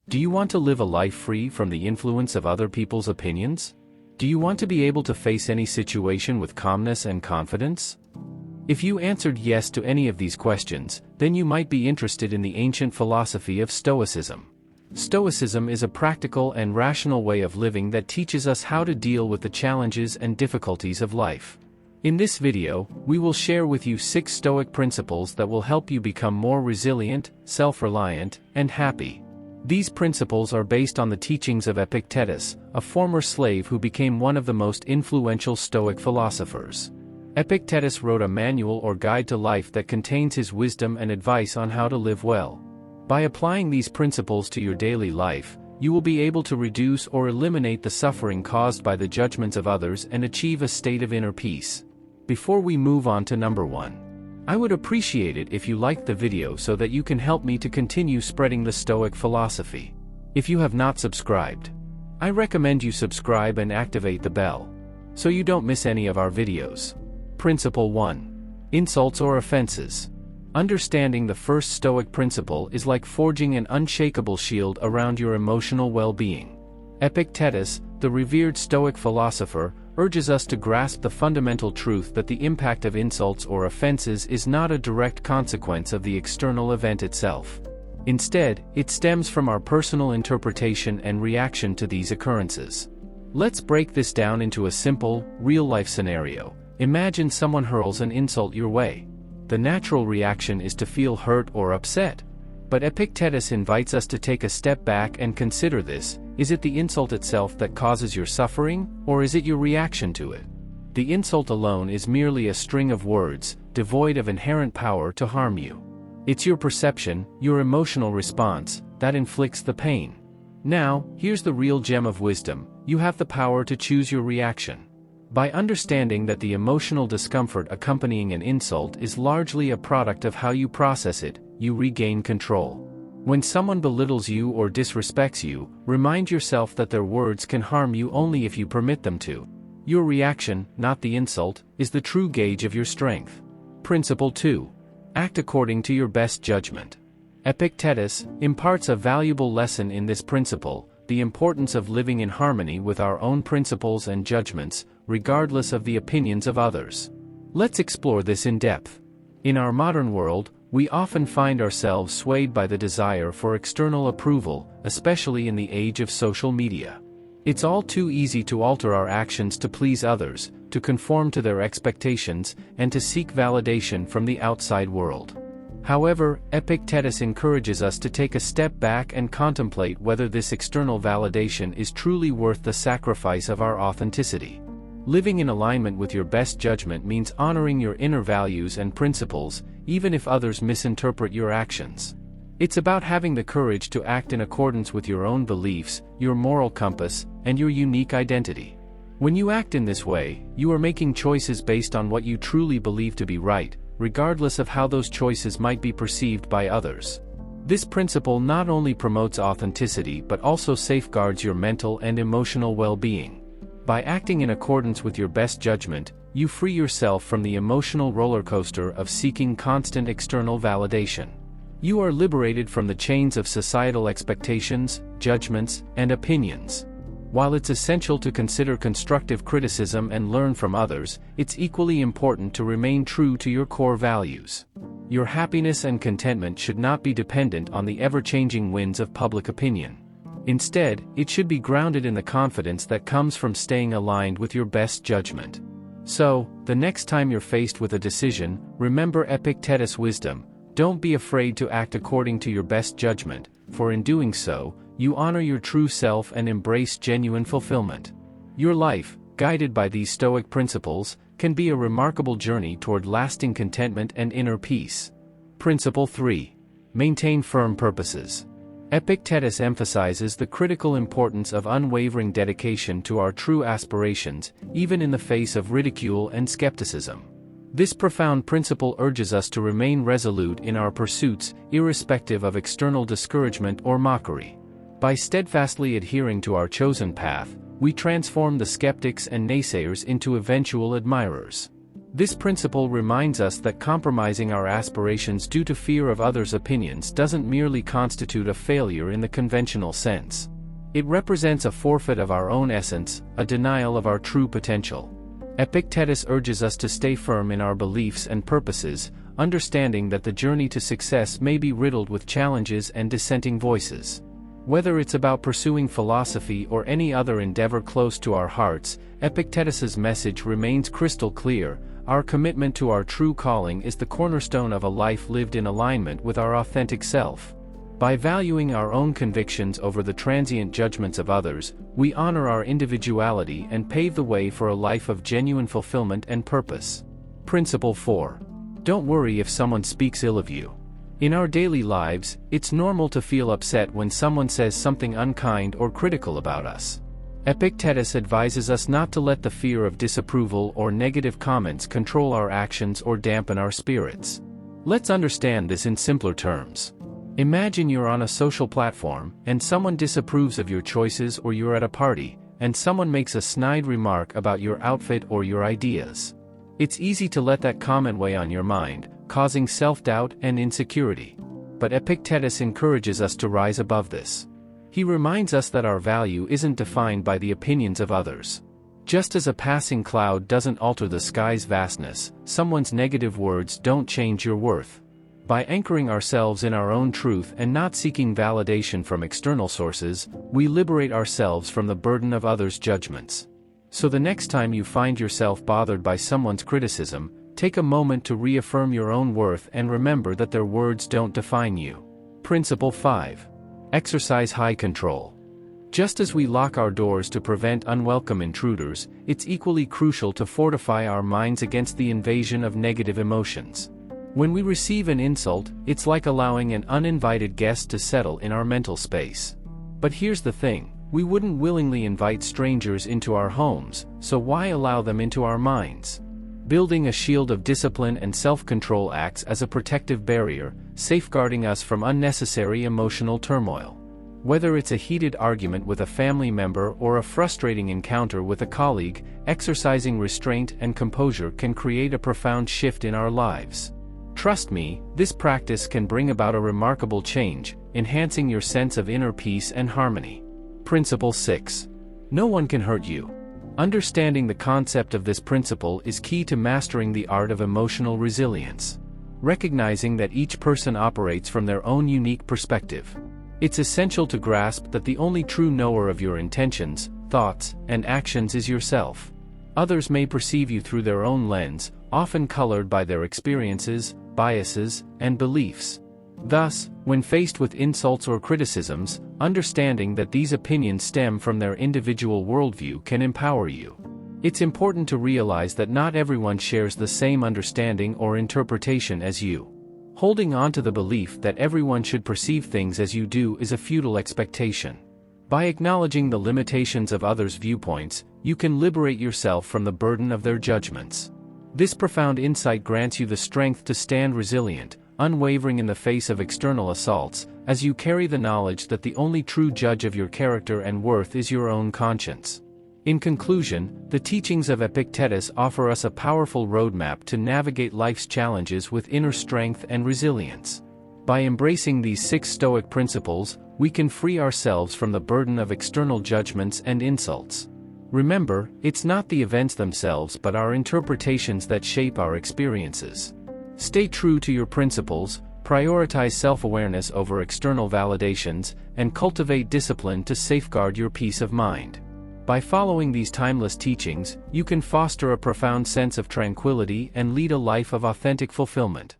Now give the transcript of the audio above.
Do you want to live a life free from the influence of other people's opinions? Do you want to be able to face any situation with calmness and confidence? If you answered yes to any of these questions, then you might be interested in the ancient philosophy of Stoicism. Stoicism is a practical and rational way of living that teaches us how to deal with the challenges and difficulties of life. In this video, we will share with you 6 Stoic principles that will help you become more resilient, self-reliant, and happy. These principles are based on the teachings of Epictetus, a former slave who became one of the most influential Stoic philosophers. Epictetus wrote a manual or guide to life that contains his wisdom and advice on how to live well. By applying these principles to your daily life, you will be able to reduce or eliminate the suffering caused by the judgments of others and achieve a state of inner peace. Before we move on to number 1, I would appreciate it if you liked the video so that you can help me to continue spreading the Stoic philosophy. If you have not subscribed, I recommend you subscribe and activate the bell, so you don't miss any of our videos. Principle 1. Insults or offenses. Understanding the first Stoic principle is like forging an unshakable shield around your emotional well-being. Epictetus, the revered Stoic philosopher, urges us to grasp the fundamental truth that the impact of insults or offenses is not a direct consequence of the external event itself. Instead, it stems from our personal interpretation and reaction to these occurrences. Let's break this down into a simple, real-life scenario. Imagine someone hurls an insult your way. The natural reaction is to feel hurt or upset. But Epictetus invites us to take a step back and consider this. Is it the insult itself that causes your suffering, or is it your reaction to it? The insult alone is merely a string of words, devoid of inherent power to harm you. It's your perception, your emotional response, that inflicts the pain. Now, here's the real gem of wisdom: you have the power to choose your reaction. By understanding that the emotional discomfort accompanying an insult is largely a product of how you process it, you regain control. When someone belittles you or disrespects you, remind yourself that their words can harm you only if you permit them to. Your reaction, not the insult, is the true gauge of your strength. Principle 2. Act according to your best judgment. Epictetus imparts a valuable lesson in this principle: the importance of living in harmony with our own principles and judgments, regardless of the opinions of others. Let's explore this in depth. In our modern world, we often find ourselves swayed by the desire for external approval, especially in the age of social media. It's all too easy to alter our actions to please others, to conform to their expectations, and to seek validation from the outside world. However, Epictetus encourages us to take a step back and contemplate whether this external validation is truly worth the sacrifice of our authenticity. Living in alignment with your best judgment means honoring your inner values and principles, even if others misinterpret your actions. It's about having the courage to act in accordance with your own beliefs, your moral compass, and your unique identity. When you act in this way, you are making choices based on what you truly believe to be right, regardless of how those choices might be perceived by others. This principle not only promotes authenticity but also safeguards your mental and emotional well-being. By acting in accordance with your best judgment, you free yourself from the emotional roller coaster of seeking constant external validation. You are liberated from the chains of societal expectations, judgments, and opinions. While it's essential to consider constructive criticism and learn from others, it's equally important to remain true to your core values. Your happiness and contentment should not be dependent on the ever-changing winds of public opinion. Instead, it should be grounded in the confidence that comes from staying aligned with your best judgment. So, the next time you're faced with a decision, remember Epictetus' wisdom: don't be afraid to act according to your best judgment, for in doing so, you honor your true self and embrace genuine fulfillment. Your life, guided by these Stoic principles, can be a remarkable journey toward lasting contentment and inner peace. Principle 3. Maintain firm purposes. Epictetus emphasizes the critical importance of unwavering dedication to our true aspirations, even in the face of ridicule and skepticism. This profound principle urges us to remain resolute in our pursuits, irrespective of external discouragement or mockery. By steadfastly adhering to our chosen path, we transform the skeptics and naysayers into eventual admirers. This principle reminds us that compromising our aspirations due to fear of others' opinions doesn't merely constitute a failure in the conventional sense. It represents a forfeit of our own essence, a denial of our true potential. Epictetus urges us to stay firm in our beliefs and purposes, understanding that the journey to success may be riddled with challenges and dissenting voices. Whether it's about pursuing philosophy or any other endeavor close to our hearts, Epictetus's message remains crystal clear. Our commitment to our true calling is the cornerstone of a life lived in alignment with our authentic self. By valuing our own convictions over the transient judgments of others, we honor our individuality and pave the way for a life of genuine fulfillment and purpose. Principle 4. Don't worry if someone speaks ill of you. In our daily lives, it's normal to feel upset when someone says something unkind or critical about us. Epictetus advises us not to let the fear of disapproval or negative comments control our actions or dampen our spirits. Let's understand this in simpler terms. Imagine you're on a social platform, and someone disapproves of your choices, or you're at a party, and someone makes a snide remark about your outfit or your ideas. It's easy to let that comment weigh on your mind, causing self-doubt and insecurity. But Epictetus encourages us to rise above this. He reminds us that our value isn't defined by the opinions of others. Just as a passing cloud doesn't alter the sky's vastness, someone's negative words don't change your worth. By anchoring ourselves in our own truth and not seeking validation from external sources, we liberate ourselves from the burden of others' judgments. So the next time you find yourself bothered by someone's criticism, take a moment to reaffirm your own worth and remember that their words don't define you. Principle 5. Exercise high control. Just as we lock our doors to prevent unwelcome intruders, it's equally crucial to fortify our minds against the invasion of negative emotions. When we receive an insult, it's like allowing an uninvited guest to settle in our mental space. But here's the thing, we wouldn't willingly invite strangers into our homes, so why allow them into our minds? Building a shield of discipline and self-control acts as a protective barrier, safeguarding us from unnecessary emotional turmoil. Whether it's a heated argument with a family member or a frustrating encounter with a colleague, exercising restraint and composure can create a profound shift in our lives. Trust me, this practice can bring about a remarkable change, enhancing your sense of inner peace and harmony. Principle 6. No one can hurt you. Understanding the concept of this principle is key to mastering the art of emotional resilience. Recognizing that each person operates from their own unique perspective. It's essential to grasp that the only true knower of your intentions, thoughts, and actions is yourself. Others may perceive you through their own lens, often colored by their experiences, biases, and beliefs. Thus, when faced with insults or criticisms, understanding that these opinions stem from their individual worldview can empower you. It's important to realize that not everyone shares the same understanding or interpretation as you. Holding on to the belief that everyone should perceive things as you do is a futile expectation. By acknowledging the limitations of others' viewpoints, you can liberate yourself from the burden of their judgments. This profound insight grants you the strength to stand resilient, unwavering in the face of external assaults, as you carry the knowledge that the only true judge of your character and worth is your own conscience. In conclusion, the teachings of Epictetus offer us a powerful roadmap to navigate life's challenges with inner strength and resilience. By embracing these 6 Stoic principles, we can free ourselves from the burden of external judgments and insults. Remember, it's not the events themselves but our interpretations that shape our experiences. Stay true to your principles, prioritize self-awareness over external validations, and cultivate discipline to safeguard your peace of mind. By following these timeless teachings, you can foster a profound sense of tranquility and lead a life of authentic fulfillment.